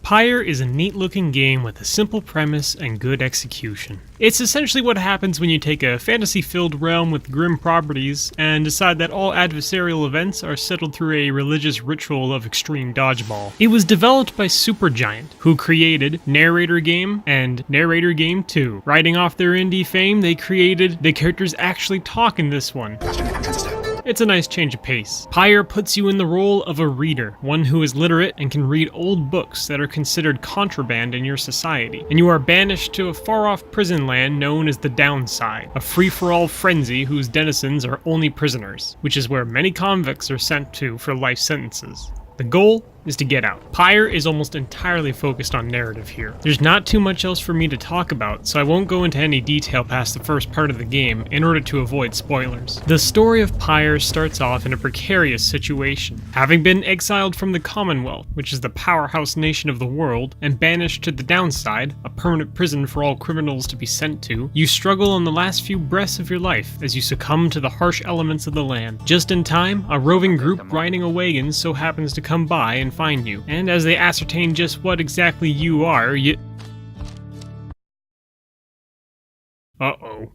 Pyre is a neat-looking game with a simple premise and good execution. It's essentially what happens when you take a fantasy-filled realm with grim properties and decide that all adversarial events are settled through a religious ritual of extreme dodgeball. It was developed by Supergiant, who created Narrator Game and Narrator Game 2. Riding off their indie fame, they created The Characters Actually Talk in this one. It's a nice change of pace. Pyre puts you in the role of a reader, one who is literate and can read old books that are considered contraband in your society, and you are banished to a far-off prison land known as the Downside, a free-for-all frenzy whose denizens are only prisoners, which is where many convicts are sent to for life sentences. The goal is to get out. Pyre is almost entirely focused on narrative here. There's not too much else for me to talk about, so I won't go into any detail past the first part of the game in order to avoid spoilers. The story of Pyre starts off in a precarious situation. Having been exiled from the Commonwealth, which is the powerhouse nation of the world, and banished to the Downside, a permanent prison for all criminals to be sent to, you struggle on the last few breaths of your life as you succumb to the harsh elements of the land. Just in time, a roving group riding a wagon so happens to come by and find you, and as they ascertain just what exactly you are,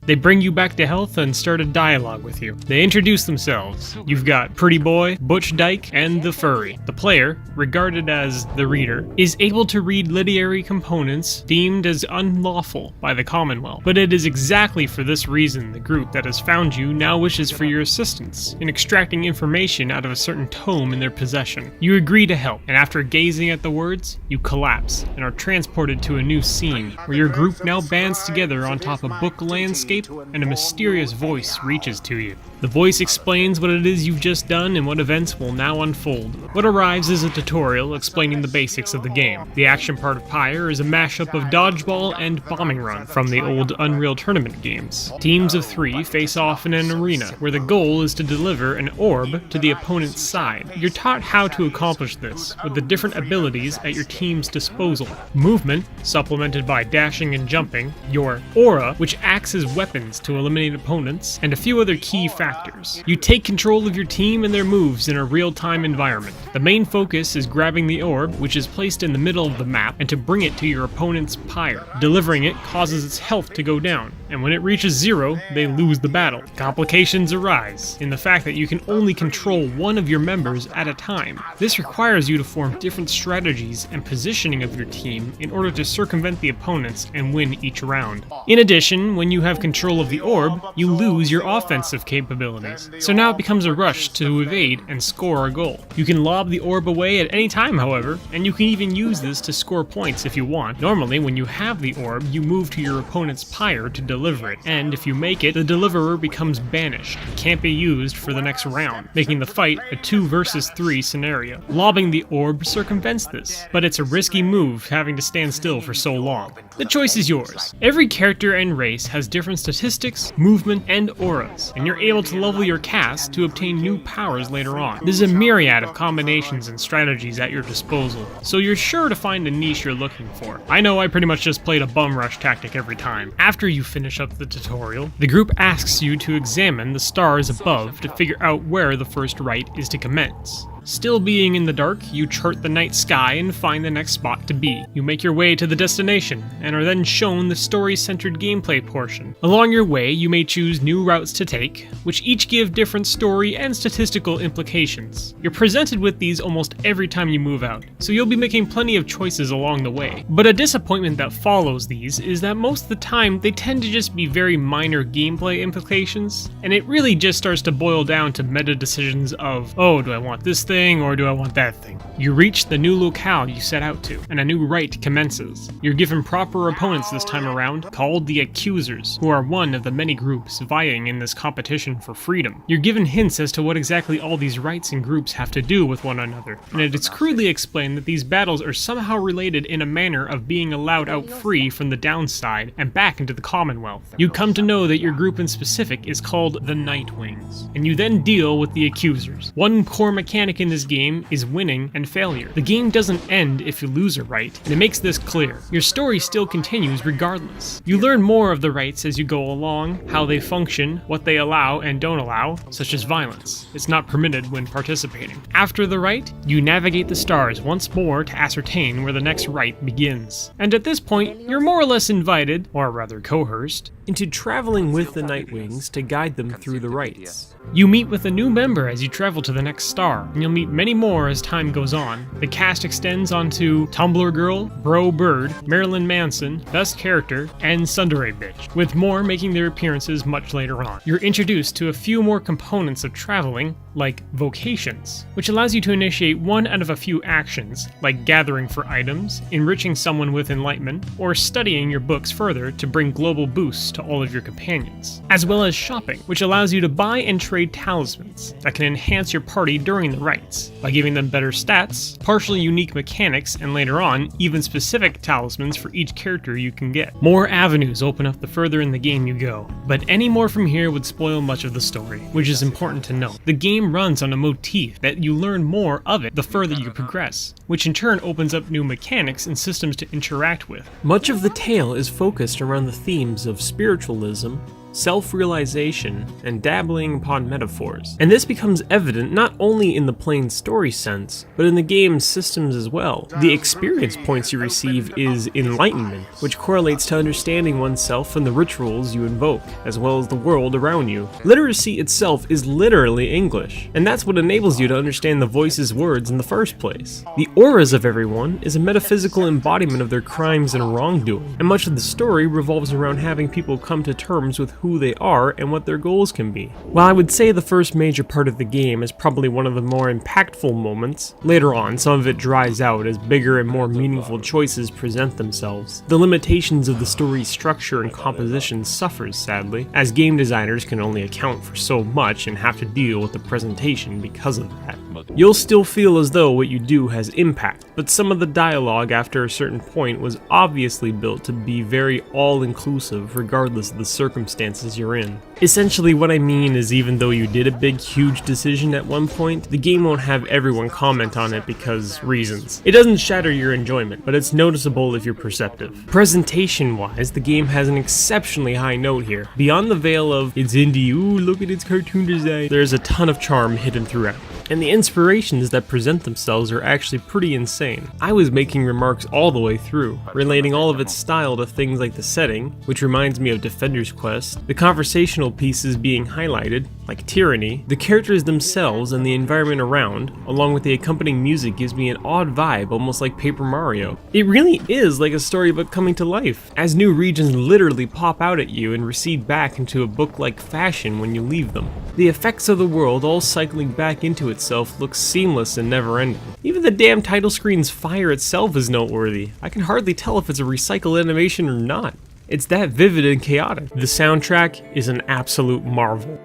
they bring you back to health and start a dialogue with you. They introduce themselves. You've got Pretty Boy, Butch Dyke, and the Furry. The player, regarded as the reader, is able to read literary components deemed as unlawful by the Commonwealth. But it is exactly for this reason the group that has found you now wishes for your assistance in extracting information out of a certain tome in their possession. You agree to help, and after gazing at the words, you collapse and are transported to a new scene where your group now bands together on top of book landscape, and a mysterious voice reaches to you. The voice explains what it is you've just done and what events will now unfold. What arrives is a tutorial explaining the basics of the game. The action part of Pyre is a mashup of dodgeball and bombing run from the old Unreal Tournament games. Teams of 3 face off in an arena, where the goal is to deliver an orb to the opponent's side. You're taught how to accomplish this, with the different abilities at your team's disposal. Movement, supplemented by dashing and jumping, your aura, which acts as weapons to eliminate opponents, and a few other key factors. You take control of your team and their moves in a real-time environment. The main focus is grabbing the orb, which is placed in the middle of the map, and to bring it to your opponent's pyre. Delivering it causes its health to go down, and when it reaches 0, they lose the battle. Complications arise in the fact that you can only control one of your members at a time. This requires you to form different strategies and positioning of your team in order to circumvent the opponents and win each round. In addition, when you have control of the orb, you lose your offensive capabilities. So now it becomes a rush to evade and score a goal. You can lob the orb away at any time, however, and you can even use this to score points if you want. Normally, when you have the orb, you move to your opponent's pyre to deliver it, and if you make it, the deliverer becomes banished. It can't be used for the next round, making the fight a 2 versus 3 scenario. Lobbing the orb circumvents this, but it's a risky move having to stand still for so long. The choice is yours. Every character and race has different statistics, movement, and auras, and you're able to level your cast to obtain new powers later on. There's a myriad of combinations and strategies at your disposal, so you're sure to find a niche you're looking for. I know I pretty much just played a bum rush tactic every time. After you finish up the tutorial, the group asks you to examine the stars above to figure out where the first rite is to commence. Still being in the dark, you chart the night sky and find the next spot to be. You make your way to the destination, and are then shown the story-centered gameplay portion. Along your way, you may choose new routes to take, which each give different story and statistical implications. You're presented with these almost every time you move out, so you'll be making plenty of choices along the way. But a disappointment that follows these is that most of the time, they tend to just be very minor gameplay implications, and it really just starts to boil down to meta decisions of, oh, do I want this thing, or do I want that thing? You reach the new locale you set out to, and a new rite commences. You're given proper opponents this time around, called the Accusers, who are one of the many groups vying in this competition for freedom. You're given hints as to what exactly all these rites and groups have to do with one another, and it is crudely explained that these battles are somehow related in a manner of being allowed out free from the Downside and back into the Commonwealth. You come to know that your group in specific is called the Nightwings, and you then deal with the Accusers. One core mechanic in this game is winning and failure. The game doesn't end if you lose a right, and it makes this clear. Your story still continues regardless. You learn more of the rights as you go along, how they function, what they allow and don't allow, such as violence. It's not permitted when participating. After the rite, you navigate the stars once more to ascertain where the next rite begins. And at this point, you're more or less invited, or rather coerced, into traveling with the Nightwings to guide them through the rites. You meet with a new member as you travel to the next star, and you'll meet many more as time goes on. The cast extends onto Tumblr Girl, Bro Bird, Marilyn Manson, Best Character, and Tsundere Bitch, with more making their appearances much later on. You're introduced to a few more components of traveling, like vocations, which allows you to initiate one out of a few actions, like gathering for items, enriching someone with enlightenment, or studying your books further to bring global boosts to all of your companions, as well as shopping, which allows you to buy and trade talismans that can enhance your party during the rites, by giving them better stats, partially unique mechanics, and later on, even specific talismans for each character you can get. More avenues open up the further in the game you go, but any more from here would spoil much of the story, which is important to note. The game runs on a motif that you learn more of it the further you progress, which in turn opens up new mechanics and systems to interact with. Much of the tale is focused around the themes of spiritualism, self-realization, and dabbling upon metaphors. And this becomes evident not only in the plain story sense, but in the game's systems as well. The experience points you receive is enlightenment, which correlates to understanding oneself and the rituals you invoke, as well as the world around you. Literacy itself is literally English, and that's what enables you to understand the voice's words in the first place. The auras of everyone is a metaphysical embodiment of their crimes and wrongdoing, and much of the story revolves around having people come to terms with who they are and what their goals can be. While I would say the first major part of the game is probably one of the more impactful moments, later on some of it dries out as bigger and more meaningful choices present themselves. The limitations of the story's structure and composition suffers, sadly, as game designers can only account for so much and have to deal with the presentation because of that. You'll still feel as though what you do has impact, but some of the dialogue after a certain point was obviously built to be very all-inclusive regardless of the circumstances you're in. Essentially what I mean is even though you did a big huge decision at one point, the game won't have everyone comment on it because reasons. It doesn't shatter your enjoyment, but it's noticeable if you're perceptive. Presentation-wise, the game has an exceptionally high note here. Beyond the veil of, it's indie, ooh look at its cartoon design, there's a ton of charm hidden throughout. And the inspirations that present themselves are actually pretty insane. I was making remarks all the way through, relating all of its style to things like the setting, which reminds me of Defender's Quest, the conversational pieces being highlighted, like Tyranny, the characters themselves and the environment around, along with the accompanying music gives me an odd vibe, almost like Paper Mario. It really is like a story about coming to life, as new regions literally pop out at you and recede back into a book-like fashion when you leave them. The effects of the world all cycling back into itself looks seamless and never-ending. Even the damn title screen's fire itself is noteworthy. I can hardly tell if it's a recycled animation or not. It's that vivid and chaotic. The soundtrack is an absolute marvel.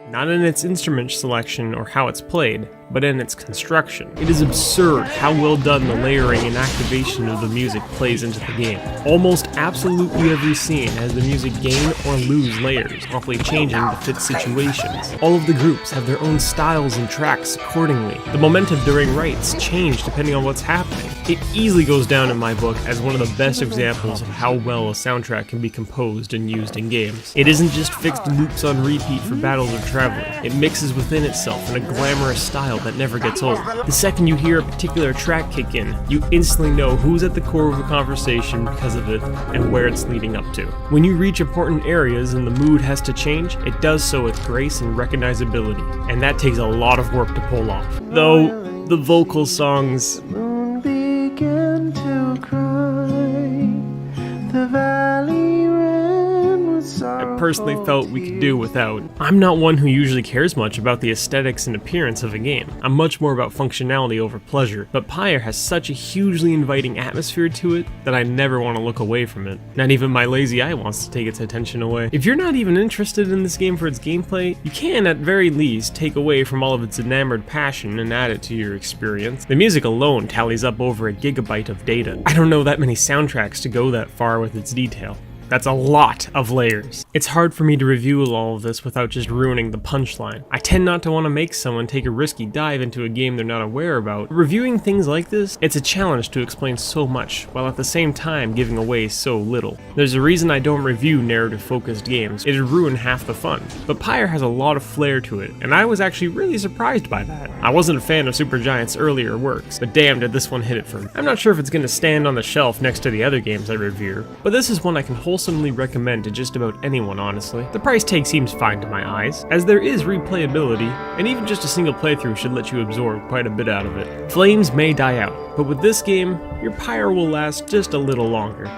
Not in its instrument selection or how it's played, but in its construction. It is absurd how well done the layering and activation of the music plays into the game. Almost absolutely every scene has the music gain or lose layers, roughly changing to fit situations. All of the groups have their own styles and tracks accordingly. The momentum during rites change depending on what's happening. It easily goes down in my book as one of the best examples of how well a soundtrack can be composed and used in games. It isn't just fixed loops on repeat for battles or traveling. It mixes within itself in a glamorous style that never gets old. The second you hear a particular track kick in, you instantly know who's at the core of a conversation because of it and where it's leading up to. When you reach important areas and the mood has to change, it does so with grace and recognizability, and that takes a lot of work to pull off. Though, the vocal songs... The moon began to cry, the valley ran with sorrow. I personally felt we could do without. I'm not one who usually cares much about the aesthetics and appearance of a game. I'm much more about functionality over pleasure, but Pyre has such a hugely inviting atmosphere to it that I never want to look away from it. Not even my lazy eye wants to take its attention away. If you're not even interested in this game for its gameplay, you can at very least take away from all of its enamored passion and add it to your experience. The music alone tallies up over a gigabyte of data. I don't know that many soundtracks to go that far with its detail. That's a lot of layers. It's hard for me to review all of this without just ruining the punchline. I tend not to want to make someone take a risky dive into a game they're not aware about. Reviewing things like this, it's a challenge to explain so much, while at the same time giving away so little. There's a reason I don't review narrative-focused games. It'd ruin half the fun. But Pyre has a lot of flair to it, and I was actually really surprised by that. I wasn't a fan of Supergiant's earlier works, but damn did this one hit it for me. I'm not sure if it's going to stand on the shelf next to the other games I review, but this is one I can wholesomely recommend to just about anyone, honestly. The price tag seems fine to my eyes, as there is replayability, and even just a single playthrough should let you absorb quite a bit out of it. Flames may die out, but with this game, your Pyre will last just a little longer.